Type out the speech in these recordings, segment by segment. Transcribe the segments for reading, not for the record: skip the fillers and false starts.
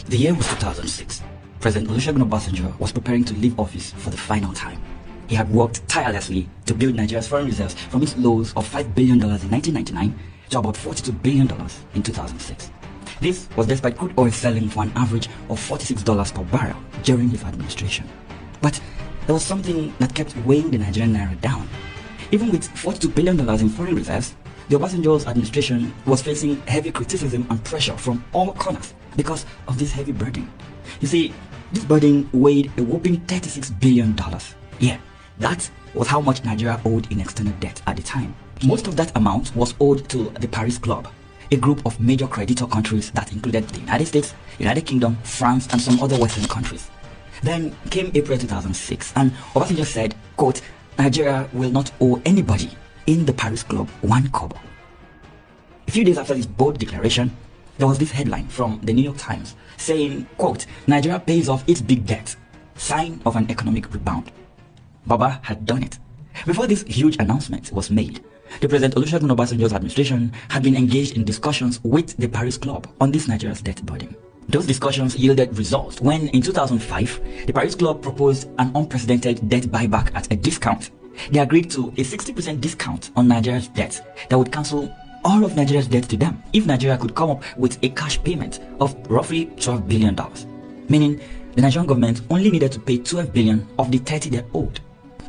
The year was 2006. President Olusegun Obasanjo was preparing to leave office for the final time. He had worked tirelessly to build Nigeria's foreign reserves from its lows of $5 billion in 1999 to about $42 billion in 2006. This was despite crude oil selling for an average of $46 per barrel during his administration. But there was something that kept weighing the Nigerian naira down. Even with $42 billion in foreign reserves, the Obasanjo's administration was facing heavy criticism and pressure from all corners because of this heavy burden. You see, this burden weighed a whopping $36 billion. Yeah, that was how much Nigeria owed in external debt at the time. Most of that amount was owed to the Paris Club, a group of major creditor countries that included the United States, United Kingdom, France, and some other Western countries. Then came April 2006, and Obasanjo said, quote, "Nigeria will not owe anybody in the Paris Club one kobo." A few days after this bold declaration, there was this headline from the New York Times saying, quote, "Nigeria pays off its big debt, sign of an economic rebound." Baba had done it. Before this huge announcement was made, the President Olusegun Obasanjo's administration had been engaged in discussions with the Paris Club on this Nigeria's debt burden. Those discussions yielded results when, in 2005, the Paris Club proposed an unprecedented debt buyback at a discount. They agreed to a 60% discount on Nigeria's debt that would cancel all of Nigeria's debt to them if Nigeria could come up with a cash payment of roughly $12 billion, meaning the Nigerian government only needed to pay $12 billion of the $30 they owed.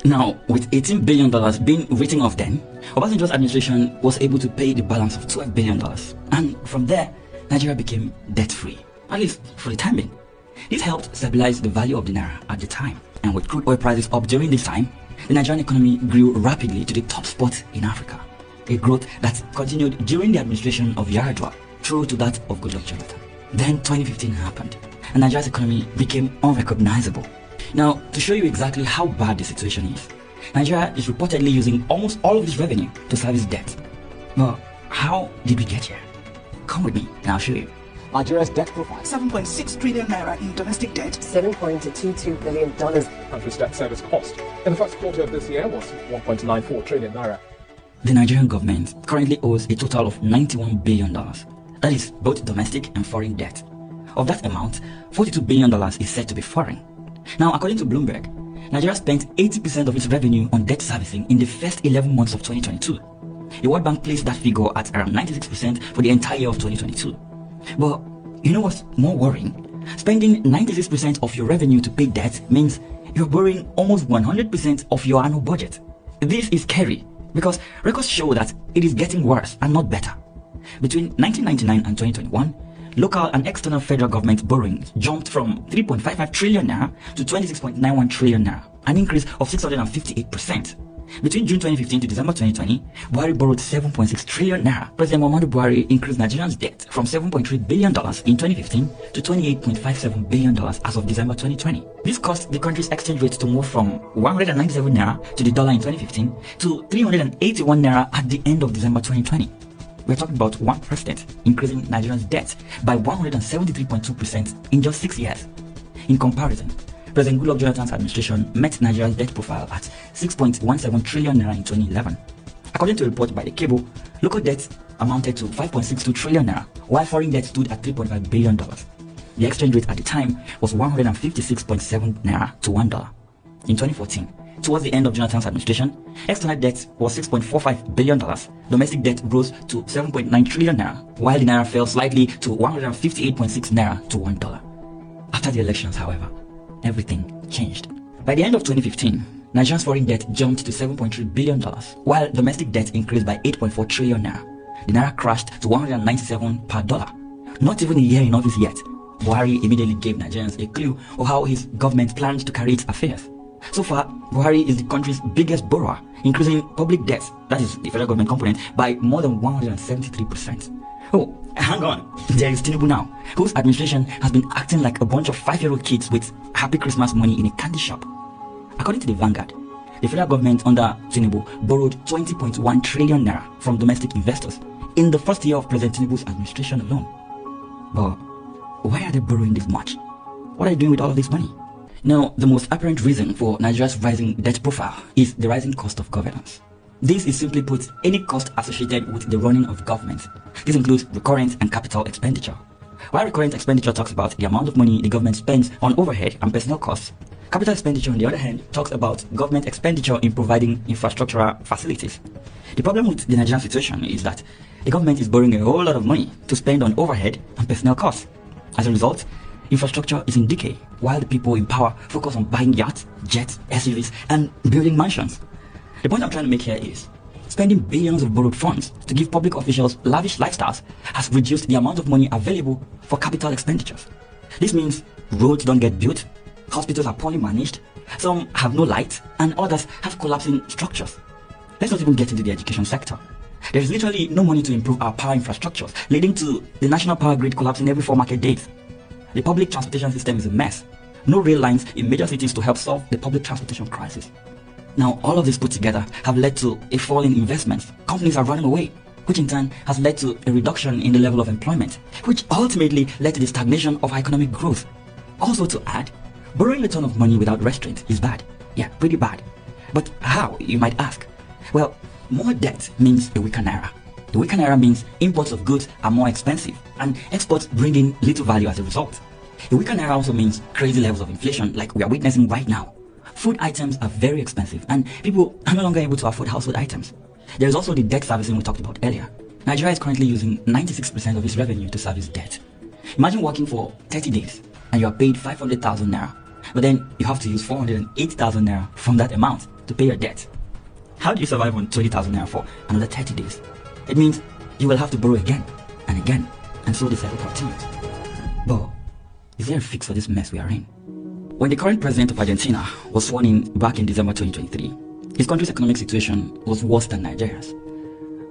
Now, with $18 billion being written off then, Obasanjo's administration was able to pay the balance of $12 billion, and from there, Nigeria became debt-free, at least for the time being. This helped stabilize the value of the naira at the time, and with crude oil prices up during this time, the Nigerian economy grew rapidly to the top spot in Africa, a growth that continued during the administration of Yar'Adua through to that of Goodluck Jonathan. Then 2015 happened, and Nigeria's economy became unrecognizable. Now, to show you exactly how bad the situation is, Nigeria is reportedly using almost all of its revenue to service debt. Well, how did we get here? Come with me and I'll show you. Nigeria's debt profile: 7.6 trillion naira in domestic debt, $7.22 billion. Country's debt service cost in the first quarter of this year was 1.94 trillion naira. The Nigerian government currently owes a total of $91 billion. That is both domestic and foreign debt. Of that amount, $42 billion is said to be foreign. Now, according to Bloomberg, Nigeria spent 80% of its revenue on debt servicing in the first 11 months of 2022. The World Bank placed that figure at around 96% for the entire year of 2022. But you know what's more worrying? Spending 96% of your revenue to pay debt means you're borrowing almost 100% of your annual budget. This is scary because records show that it is getting worse and not better. Between 1999 and 2021, local and external federal government borrowings jumped from 3.55 trillion naira to 26.91 trillion naira, an increase of 658%. Between June 2015 to December 2020, Buhari borrowed 7.6 trillion naira. President Muhammadu Buhari increased Nigerians' debt from $7.3 billion in 2015 to $28.57 billion as of December 2020. This caused the country's exchange rate to move from 197 naira to the dollar in 2015 to 381 naira at the end of December 2020. We're talking about one president increasing Nigerians' debt by 173.2% in just 6 years. In comparison, President Goodluck Jonathan's administration met Nigeria's debt profile at 6.17 trillion naira in 2011. According to a report by The Cable, local debt amounted to 5.62 trillion naira, while foreign debt stood at $3.5 billion. The exchange rate at the time was 156.7 naira to $1. In 2014, towards the end of Jonathan's administration, external debt was $6.45 billion. Domestic debt rose to 7.9 trillion naira, while the naira fell slightly to 158.6 naira to $1. After the elections, however, everything changed. By the end of 2015, Nigeria's foreign debt jumped to $7.3 billion, while domestic debt increased by 8.4 trillion naira. The naira crashed to 197 per dollar. Not even a year in office yet, Buhari immediately gave Nigerians a clue of how his government planned to carry its affairs. So far, Buhari is the country's biggest borrower, increasing public debt, that is the federal government component, by more than 173%. Oh, hang on, there is Tinubu now, whose administration has been acting like a bunch of 5-year-old kids with Happy Christmas money in a candy shop. According to the Vanguard, the federal government under Tinubu borrowed 20.1 trillion naira from domestic investors in the first year of President Tinubu's administration alone. But why are they borrowing this much? What are they doing with all of this money? Now, the most apparent reason for Nigeria's rising debt profile is the rising cost of governance. This is simply put any cost associated with the running of government. This includes recurrent and capital expenditure. while recurrent expenditure talks about the amount of money the government spends on overhead and personnel costs, capital expenditure, on the other hand, talks about government expenditure in providing infrastructural facilities. The problem with the Nigerian situation is that the government is borrowing a whole lot of money to spend on overhead and personnel costs. As a result, infrastructure is in decay, while the people in power focus on buying yachts, jets, SUVs, and building mansions. The point I'm trying to make here is, spending billions of borrowed funds to give public officials lavish lifestyles has reduced the amount of money available for capital expenditures. This means roads don't get built, hospitals are poorly managed, some have no light, and others have collapsing structures. Let's not even get into the education sector. There is literally no money to improve our power infrastructures, leading to the national power grid collapsing every 4 market days. The public transportation system is a mess. No rail lines in major cities to help solve the public transportation crisis. Now, all of this put together have led to a fall in investments. Companies are running away, which in turn has led to a reduction in the level of employment, which ultimately led to the stagnation of economic growth. Also to add, borrowing a ton of money without restraint is bad. Yeah, pretty bad. But how, you might ask? Well, more debt means a weaker naira. The weaker naira means imports of goods are more expensive and exports bring in little value as a result. The weaker naira also means crazy levels of inflation like we are witnessing right now. Food items are very expensive and people are no longer able to afford household items. There is also the debt servicing we talked about earlier. Nigeria is currently using 96% of its revenue to service debt. Imagine working for 30 days and you are paid 500,000 naira, but then you have to use 408,000 naira from that amount to pay your debt. How do you survive on 20,000 naira for another 30 days? It means you will have to borrow again, and so the cycle continues. But is there a fix for this mess we are in? When the current president of Argentina was sworn in back in December 2023, his country's economic situation was worse than Nigeria's.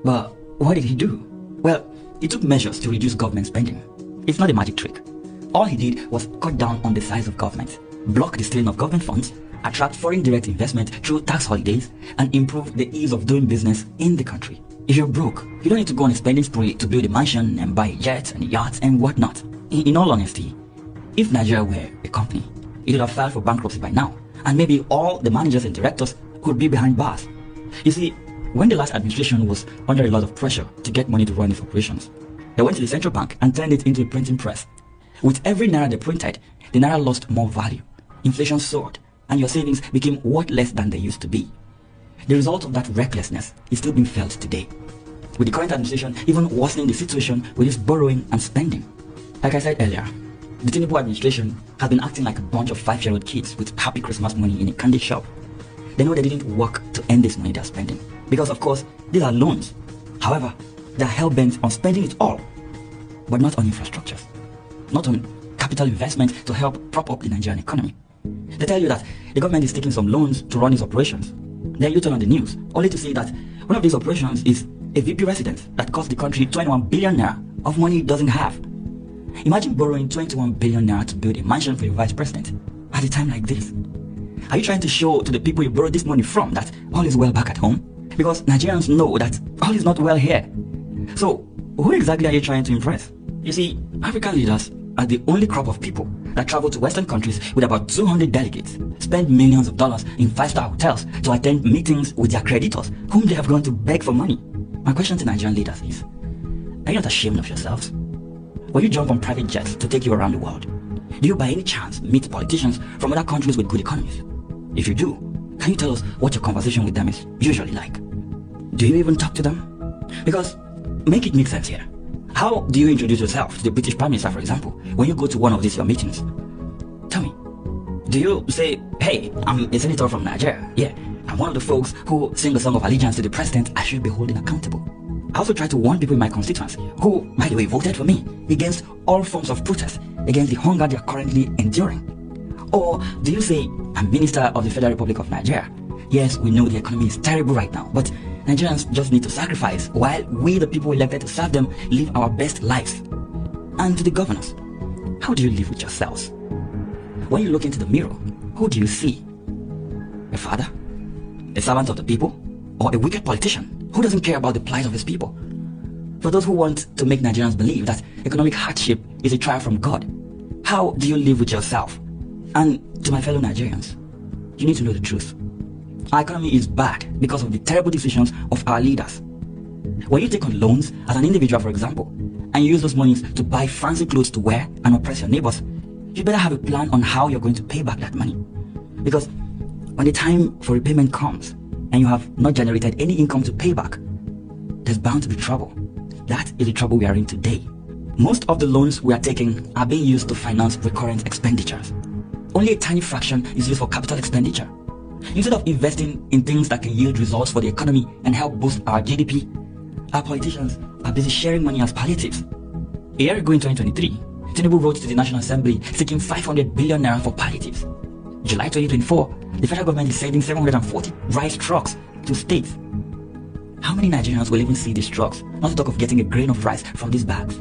But what did he do? Well, he took measures to reduce government spending. It's not a magic trick. All he did was cut down on the size of government, block the stealing of government funds, attract foreign direct investment through tax holidays, and improve the ease of doing business in the country. If you're broke, you don't need to go on a spending spree to build a mansion and buy jets and yachts and whatnot. In all honesty, if Nigeria were a company, it would have filed for bankruptcy by now, and maybe all the managers and directors could be behind bars. You see, when the last administration was under a lot of pressure to get money to run its operations, they went to the central bank and turned it into a printing press. With every naira they printed, the naira lost more value. Inflation soared, and your savings became worth less than they used to be. The result of that recklessness is still being felt today, with the current administration even worsening the situation with its borrowing and spending. Like I said earlier, the Tinubu administration has been acting like a bunch of 5-year-old kids with happy Christmas money in a candy shop. They know they didn't work to earn this money they're spending, because of course, these are loans. However, they're hell-bent on spending it all, but not on infrastructures, not on capital investment to help prop up the Nigerian economy. They tell you that the government is taking some loans to run its operations. Then you turn on the news, only to see that one of these operations is a VP residence that cost the country 21 billion naira of money it doesn't have. Imagine borrowing 21 billion naira to build a mansion for your vice president at a time like this. Are you trying to show to the people you borrowed this money from that all is well back at home? Because Nigerians know that all is not well here. So, who exactly are you trying to impress? You see, African leaders are the only crop of people that travel to Western countries with about 200 delegates, spend millions of dollars in 5-star hotels to attend meetings with their creditors, whom they have gone to beg for money. My question to Nigerian leaders is, are you not ashamed of yourselves? When you jump on private jets to take you around the world, do you by any chance meet politicians from other countries with good economies? If you do, can you tell us what your conversation with them is usually like? Do you even talk to them? Because, make it make sense here. How do you introduce yourself to the British Prime Minister, for example, when you go to one of these your meetings? Tell me. Do you say, hey, I'm a senator from Nigeria. Yeah, I'm one of the folks who sing the song of allegiance to the president I should be holding accountable. I also try to warn people in my constituency, who, by the way, voted for me, against all forms of protest, against the hunger they are currently enduring. Or do you say, I'm Minister of the Federal Republic of Nigeria. Yes, we know the economy is terrible right now, but Nigerians just need to sacrifice while we, the people elected to serve them, live our best lives. And to the governors, how do you live with yourselves? When you look into the mirror, who do you see? A father? A servant of the people? Or a wicked politician who doesn't care about the plight of his people? For those who want to make Nigerians believe that economic hardship is a trial from God, how do you live with yourself? And to my fellow Nigerians, you need to know the truth. Our economy is bad because of the terrible decisions of our leaders. When you take on loans as an individual, for example, and you use those monies to buy fancy clothes to wear and oppress your neighbors, you better have a plan on how you're going to pay back that money. Because when the time for repayment comes and you have not generated any income to pay back, there's bound to be trouble. That is the trouble we are in today. Most of the loans we are taking are being used to finance recurrent expenditures. Only a tiny fraction is used for capital expenditure. Instead of investing in things that can yield results for the economy and help boost our GDP, our politicians are busy sharing money as palliatives. A year ago in 2023, Tinubu wrote to the National Assembly seeking 500 billion naira for palliatives. July 2024, the federal government is sending 740 rice trucks to states. How many Nigerians will even see these trucks, not to talk of getting a grain of rice from these bags?